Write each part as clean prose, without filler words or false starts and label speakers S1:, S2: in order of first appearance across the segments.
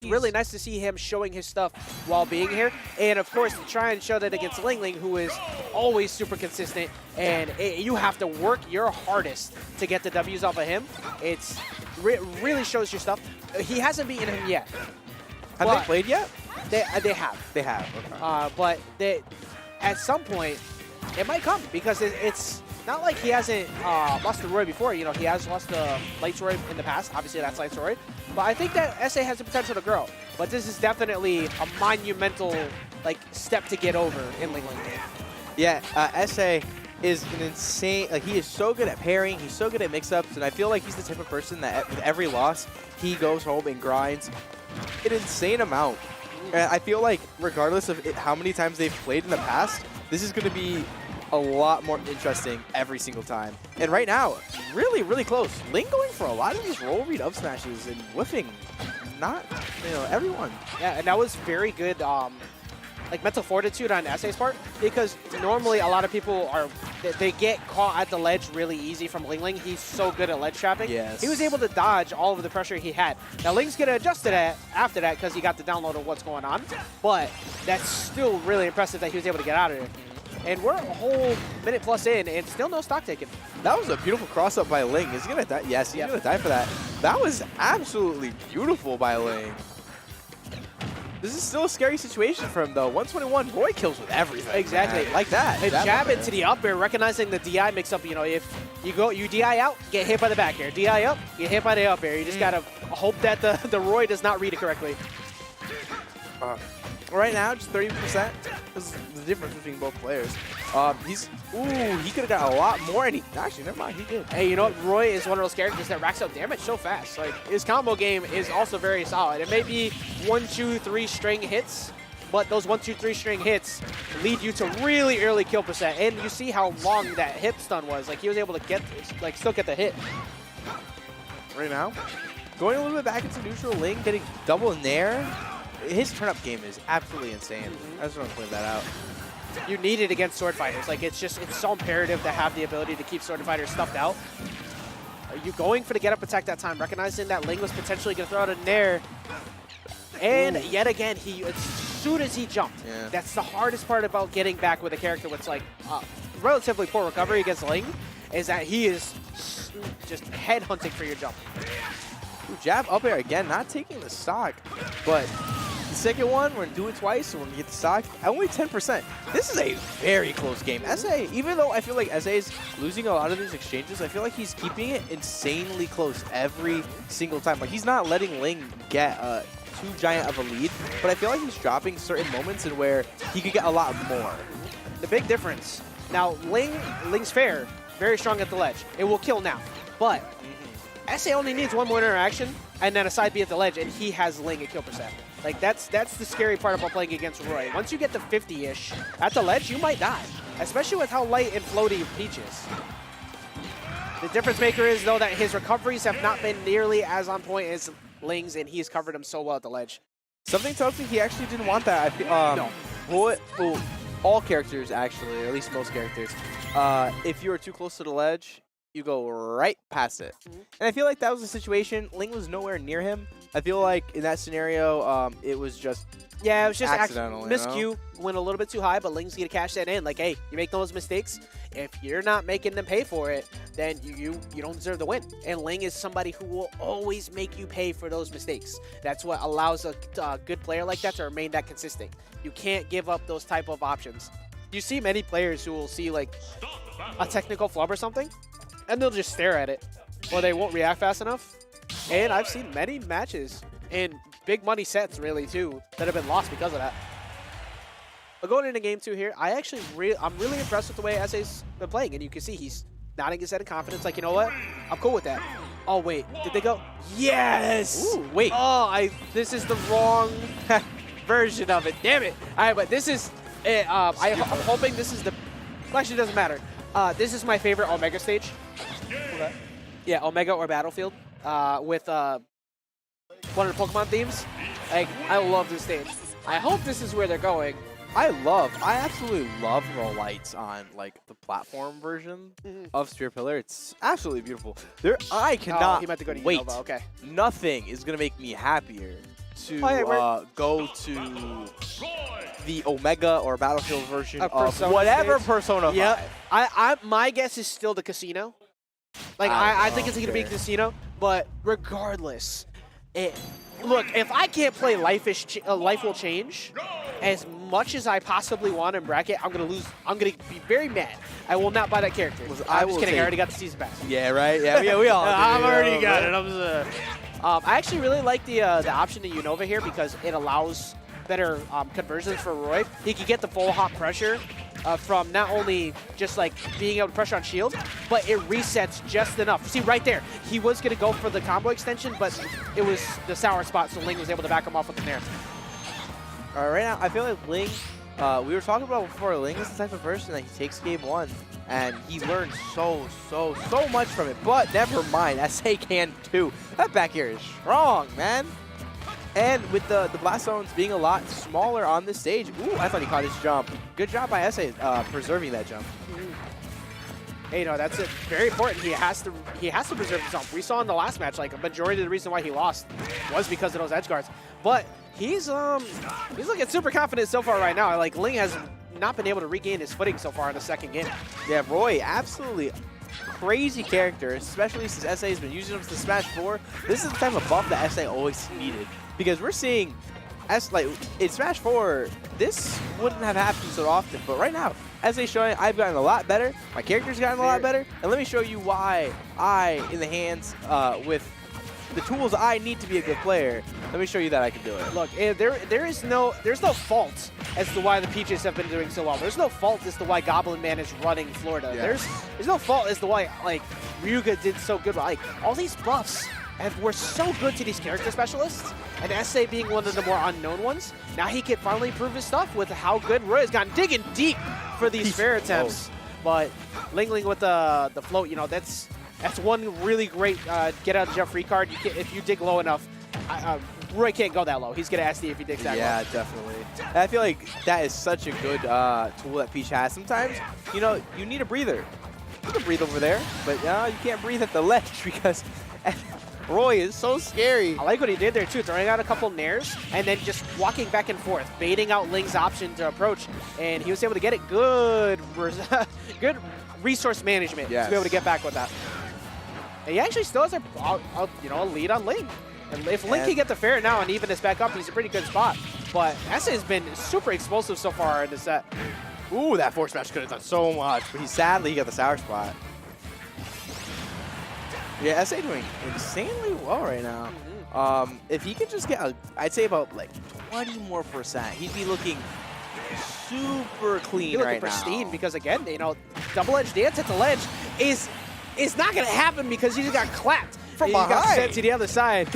S1: really nice to see him showing his stuff while being here. And of course, to try and show that against LingLing, who is always super consistent, and you have to work your hardest to get the W's off of him. It's really shows your stuff. He hasn't beaten him yet.
S2: Have they played yet?
S1: They have.
S2: They have. Okay.
S1: But at some point, it might come because it's not like he hasn't lost to Roy before. You know, he has lost to Lights Roy in the past. Obviously, that's Lights Roy. But I think that SA has the potential to grow. But this is definitely a monumental step to get over in LingLing.
S2: Yeah, SA is an insane. He is so good at pairing. He's so good at mix-ups, and I feel like he's the type of person that with every loss, he goes home and grinds an insane amount. And I feel like regardless of how many times they've played in the past, this is going to be a lot more interesting every single time. And right now, really, really close. Ling going for a lot of these roll read up smashes and whiffing. Not, everyone.
S1: Yeah, and that was very good mental fortitude on SA's part, because normally a lot of people they get caught at the ledge really easy from LingLing. He's so good at ledge trapping.
S2: Yes.
S1: He was able to dodge all of the pressure he had. Now Ling's going to adjust to that after that because he got the download of what's going on, but that's still really impressive that he was able to get out of there. And we're a whole minute plus in and still no stock taken.
S2: That was a beautiful cross-up by Ling. Is he going to die? Yes, he's going to die for that. That was absolutely beautiful by Ling. This is still a scary situation for him, though. 121, Roy kills with everything.
S1: Exactly.
S2: Man. Like that.
S1: And jab into the up air, recognizing the DI mix-up. You know, if you DI out, get hit by the back air. DI up, get hit by the up air. You just got to hope that the Roy does not read it correctly.
S2: Right now, just 30%. This is the difference between both players. He could have got a lot more, and actually, never mind, he did.
S1: Hey, you know what? Roy is one of those characters that racks up damage so fast. Like, his combo game is also very solid. It may be 1, 2, 3 string hits, but those 1, 2, 3 string hits lead you to really early kill percent. And you see how long that hip stun was. Like, he was able to still get the hit.
S2: Right now, going a little bit back into neutral, Ling getting double nair. His turn-up game is absolutely insane. I just want to point that out.
S1: You need it against sword fighters. Like, it's so imperative to have the ability to keep sword fighters stuffed out. Are you going for the get-up attack that time, recognizing that Ling was potentially going to throw out a nair? And yet again, as soon as he jumped, that's the hardest part about getting back with a character with relatively poor recovery against Ling, is that he is just head-hunting for your jump.
S2: Ooh, jab up air again, not taking the stock, but the second one, we're going to do it twice, so we're going to get the stock at only 10%. This is a very close game. SA, even though I feel like SA is losing a lot of these exchanges, I feel like he's keeping it insanely close every single time. Like, he's not letting Ling get too giant of a lead, but I feel like he's dropping certain moments in where he could get a lot more.
S1: The big difference, now Ling's fair, very strong at the ledge. It will kill now, but SA only needs one more interaction and then a side B at the ledge, and he has Ling at kill percent. Like, that's the scary part about playing against Roy. Once you get to 50-ish at the ledge, you might die, especially with how light and floaty Peach is. The difference maker is, though, that his recoveries have not been nearly as on point as Ling's, and he's covered him so well at the ledge.
S2: Something tells me he actually didn't want that.
S1: No.
S2: Roy, all characters, actually, or at least most characters, if you are too close to the ledge, you go right past it. And I feel like that was the situation. Ling was nowhere near him. I feel like in that scenario, it was just
S1: it was just
S2: accidental.
S1: Miscue went a little bit too high, but Ling's going to cash that in. Like, hey, you make those mistakes. If you're not making them pay for it, then you don't deserve the win. And Ling is somebody who will always make you pay for those mistakes. That's what allows a good player like that to remain that consistent. You can't give up those type of options. You see many players who will see, like, a technical flub or something, and they'll just stare at it, or they won't react fast enough. And I've seen many matches in big money sets, really, too, that have been lost because of that. But going into game 2 here, I'm really impressed with the way SA's been playing, and you can see he's nodding his head in confidence, like, you know what? I'm cool with that. Oh, wait, did they go? Yes!
S2: Ooh, wait.
S1: Oh, this is the wrong version of it. Damn it. All right, but this is, I'm hoping this is the, well, actually, it doesn't matter. This is my favorite Omega stage. Okay. Yeah, Omega or Battlefield with one of the Pokemon themes. Like, I love this stage. I hope this is where they're going.
S2: I absolutely love the lights on like the platform version of Spirit Pillar. It's absolutely beautiful. I cannot
S1: he meant to go to
S2: wait.
S1: Unova. Okay.
S2: Nothing is gonna make me happier to
S1: yeah,
S2: go to the Omega or Battlefield version of
S1: Persona
S2: whatever
S1: stage.
S2: Persona 5.
S1: Yep. My guess is still the casino. Like, I think it's going to be a casino, but regardless, look, if I can't play Life Will Change as much as I possibly want in bracket, I'm going to lose. I'm going to be very mad. I will not buy that character. I'm just kidding. I already got the season pass.
S2: Yeah, right? Yeah, we all do.
S1: I've already got it. I actually really like the option to Unova here because it allows better conversions for Roy. He can get the full hot pressure from not only just like being able to pressure on shield, but it resets just enough. See right there, he was going to go for the combo extension, but it was the sour spot, so Ling was able to back him off with the nair.
S2: All right, right now, I feel like Ling, we were talking about before, Ling is the type of person that he takes game one, and he learns so much from it. But never mind, SA can too. That back air is strong, man. And with the blast zones being a lot smaller on this stage, ooh, I thought he caught his jump. Good job by SA preserving that jump.
S1: Hey, that's it. Very important. He has to preserve his jump. We saw in the last match, like a majority of the reason why he lost was because of those edge guards. But he's looking super confident so far right now. Like Ling has not been able to regain his footing so far in the second game.
S2: Yeah, Roy, absolutely crazy character, especially since SA has been using him since Smash 4. This is the type of buff that SA always needed. Because we're seeing, like in Smash 4, this wouldn't have happened so often. But right now, SA showing I've gotten a lot better. My character's gotten a lot better. And let me show you why in the hands with the tools I need to be a good player, let me show you that I can do it.
S1: Look, there's no fault as to why the Peaches have been doing so well. There's no fault as to why Goblin Man is running Florida.
S2: Yeah.
S1: There's no fault as to why like Ryuga did so good. Like all these buffs were so good to these character specialists, and SA being one of the more unknown ones. Now he can finally prove his stuff with how good Roy has gotten, digging deep for these fair attempts. But LingLing with the float, that's one really great get out of jump free card. If you dig low enough, Roy can't go that low. He's going to SD if he digs that low.
S2: Yeah, definitely. And I feel like that is such a good tool that Peach has. Sometimes, you need a breather. You can breathe over there, but you can't breathe at the ledge because Roy is so scary.
S1: I like what he did there too, throwing out a couple nairs and then just walking back and forth, baiting out Ling's option to approach, and he was able to get it. Good resource management to be able to get back with that. And he actually still has a lead on Ling. And if Ling can get the fair now and even this back up, he's a pretty good spot. But SA has been super explosive so far in the set.
S2: Ooh, that force smash could have done so much, but he got the sour spot. Yeah, SA doing insanely well right now. If he could just get, I'd say about like 20 more %, he'd be looking super clean right now.
S1: Pristine because again, double-edged dance at the ledge is not going to happen because he just got clapped
S2: from behind.
S1: He got sent to the other side.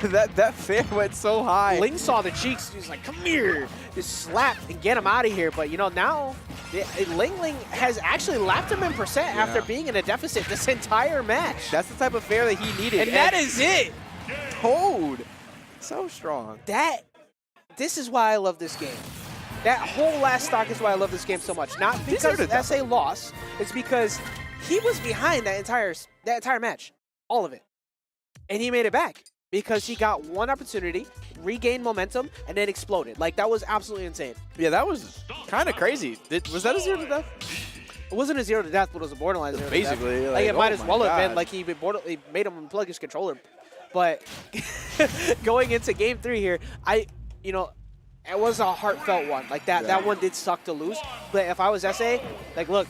S2: that fair went so high.
S1: Ling saw the cheeks. He was like, "Come here!" Just slap and get him out of here. But now LingLing has actually lapped him in % after being in a deficit this entire match.
S2: That's the type of fair that he needed,
S1: and that is it.
S2: Toad, so strong.
S1: This is why I love this game. That whole last stock is why I love this game so much. Not because SA lost. It's because he was behind that entire match, all of it, and he made it back. Because he got one opportunity, regained momentum, and then exploded. Like, that was absolutely insane.
S2: Yeah, that was kind of crazy. Was that a 0 to death?
S1: It wasn't a 0 to death, but it was a borderline 0
S2: Basically,
S1: to death. Like, it might as well have been. Like, he made him unplug his controller. But going into game 3 here, it was a heartfelt one. Like, that one did suck to lose. But if I was SA, like, look,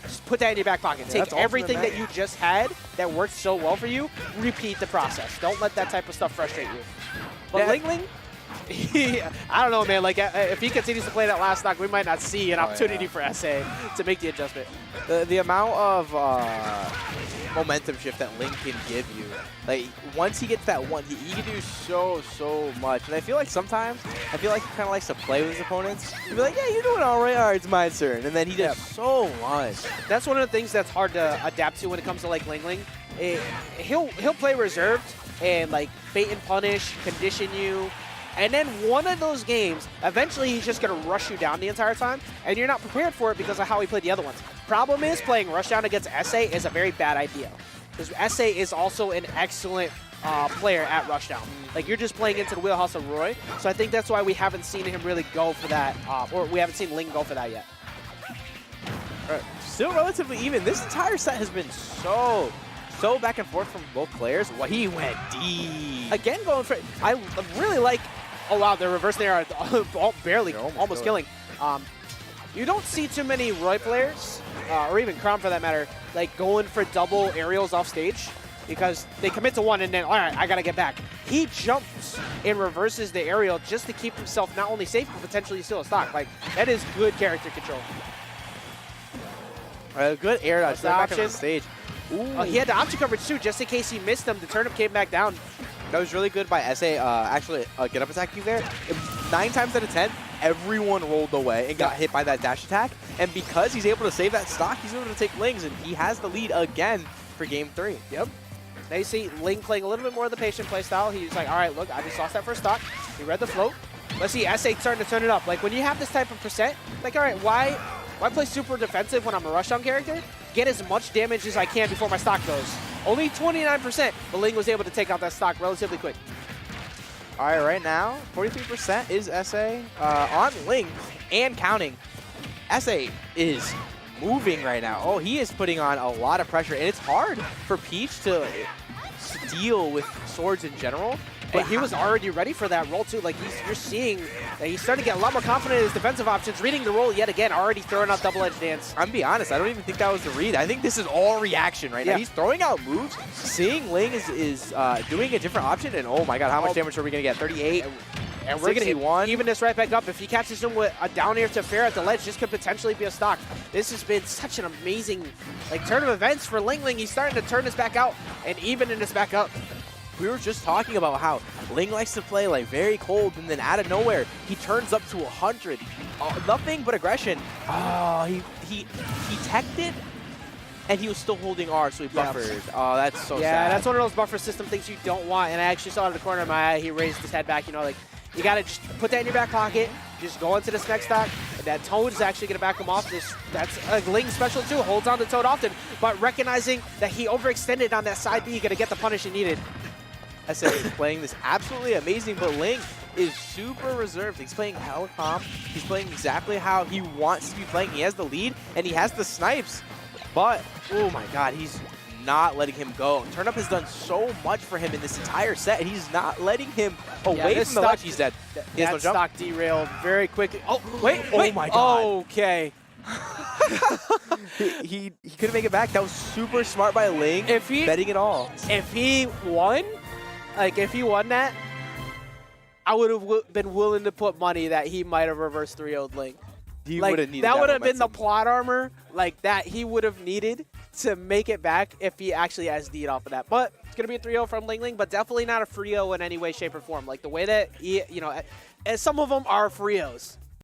S1: just put that in your back pocket. Take everything that you just had that worked so well for you, repeat the process. Don't let that type of stuff frustrate you. But LingLing, I don't know, man. Like, if he continues to play that last stock, we might not see an opportunity for SA to make the adjustment.
S2: The amount of momentum shift that Ling can give you, like, once he gets that one, he can do so much. And I feel like sometimes, he kind of likes to play with his opponents. He'll be like, yeah, you're doing all right. All right, it's my turn. And then he does so much.
S1: That's one of the things that's hard to adapt to when it comes to, like, LingLing. He'll play reserved and, like, bait and punish, condition you. And then one of those games, eventually he's just going to rush you down the entire time, and you're not prepared for it because of how he played the other ones. Problem is, playing rushdown against SA is a very bad idea. Because SA is also an excellent player at Rushdown. Like, you're just playing into the wheelhouse of Roy. So I think that's why we haven't seen him really go for that, or we haven't seen Ling go for that yet.
S2: Still relatively even. This entire set has been so back and forth from both players. Well, he went deep.
S1: Again, going for I really like. Oh wow, the reverse there, barely, almost killing. You don't see too many Roy players, or even Crom for that matter, like going for double aerials off stage because they commit to one and then, all right, I gotta get back. He jumps and reverses the aerial just to keep himself not only safe but potentially still a stock. Like, that is good character control.
S2: Good air dodge back on the stage.
S1: He had the option coverage too, just in case he missed him. The turnip came back down.
S2: That was really good by SA. Actually, get up attack you there. 9 times out of 10, everyone rolled away and got hit by that dash attack. And because he's able to save that stock, he's able to take Lings, and he has the lead again for game 3.
S1: Yep. Now you see Ling playing a little bit more of the patient play style. He's like, all right, look, I just lost that first stock. He read the float. Let's see, SA starting to turn it up. Like, when you have this type of percent, like, all right, why play super defensive when I'm a rushdown character? Get as much damage as I can before my stock goes. Only 29%, but Ling was able to take out that stock relatively quick.
S2: All right, right now, 43% is SA on Ling and counting. SA is moving right now. Oh, he is putting on a lot of pressure, and it's hard for Peach to deal with swords in general.
S1: But he was already ready for that roll too. Like, you're seeing that he's starting to get a lot more confident in his defensive options, reading the roll yet again, already throwing out double-edged dance.
S2: I'm gonna be honest, I don't even think that was the read. I think this is all reaction right now. He's throwing out moves, seeing Ling is doing a different option, and oh my god, how much damage are we gonna get? 38.
S1: And we're going to even this right back up. If he catches him with a down air to fair at the ledge, this could potentially be a stock. This has been such an amazing turn of events for LingLing. He's starting to turn this back out and even in this back up.
S2: We were just talking about how Ling likes to play like very cold, and then out of nowhere, he turns up to 100. Nothing but aggression. Oh, he teched it, and he was still holding R, so he buffered. Oh, that's so sad.
S1: Yeah, that's one of those buffer system things you don't want, and I actually saw it in the corner of my eye. He raised his head back, you know, like, you got to just put that in your back pocket, just go into this next stock, and that Toad is actually going to back him off. That's a Ling special too, holds on to Toad often, but recognizing that he overextended on that side B, going to get the punish he needed.
S2: SA is playing this absolutely amazing, but Ling is super reserved. He's playing hella calm. He's playing exactly how he wants to be playing. He has the lead, and he has the snipes, but, oh my god, he's not letting him go. Turnup has done so much for him in this entire set, and he's not letting him away from the ledge. He's dead. He has no jump.
S1: Stock derailed very quickly. Oh, wait.
S2: Oh my god.
S1: Okay.
S2: he couldn't make it back. That was super smart by Ling, betting it all.
S1: If he won, if he won that, I would have been willing to put money that he might have reversed 3-0'd Ling.
S2: He would have needed
S1: that would have been the plot armor that he would have needed to make it back if he actually has D'd off of that. But it's going to be a 3-0 from LingLing, but definitely not a free-0 in any way, shape, or form. Like, the way that he, and some of them are free-0s.